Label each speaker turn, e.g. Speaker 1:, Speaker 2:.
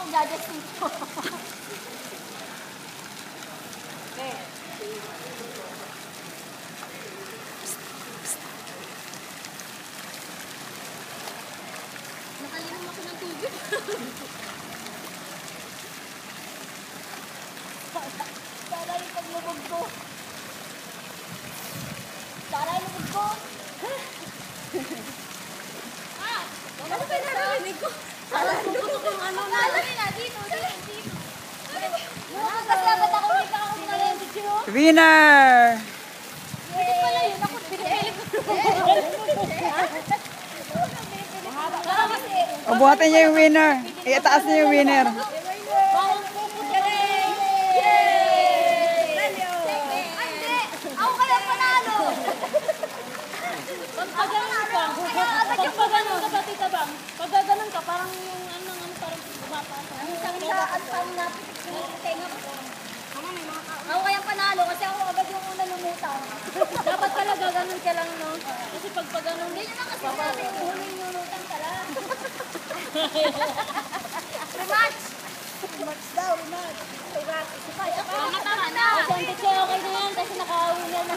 Speaker 1: mag-adjusting ko. Okay. Nakalinom ako ng tubig. Sana yung paglubog ko. Sana yung lubog ko. Ano ba yung narinig ko? Sana yung lubog ko. Ano na? Dito. Nakakasabot ako. Hindi ka ako nalendit yun.
Speaker 2: Winner!
Speaker 1: Hindi pala yun. Ako pinipili ko.
Speaker 2: O, buhatin niya yung winner. Itaas niya yung winner.
Speaker 1: Bawang puput ka rin. Hindi. Ako kaya panalo. Pag gano'n ka, Tita Bang. Pag gano'n ka, parang yung parang bumapasa. Ang pang napitik yung tenga ko. Ako kaya panalo kasi ako agad yung una lumutang. Dapat pala gaganon ka lang, no? Kasi pag gano'n, ganyan lang kasi sabi, huling yung lutang ka lang. Rematch! Rematch daw, rematch. Tama na. Okay na yan kasi naka-winner na.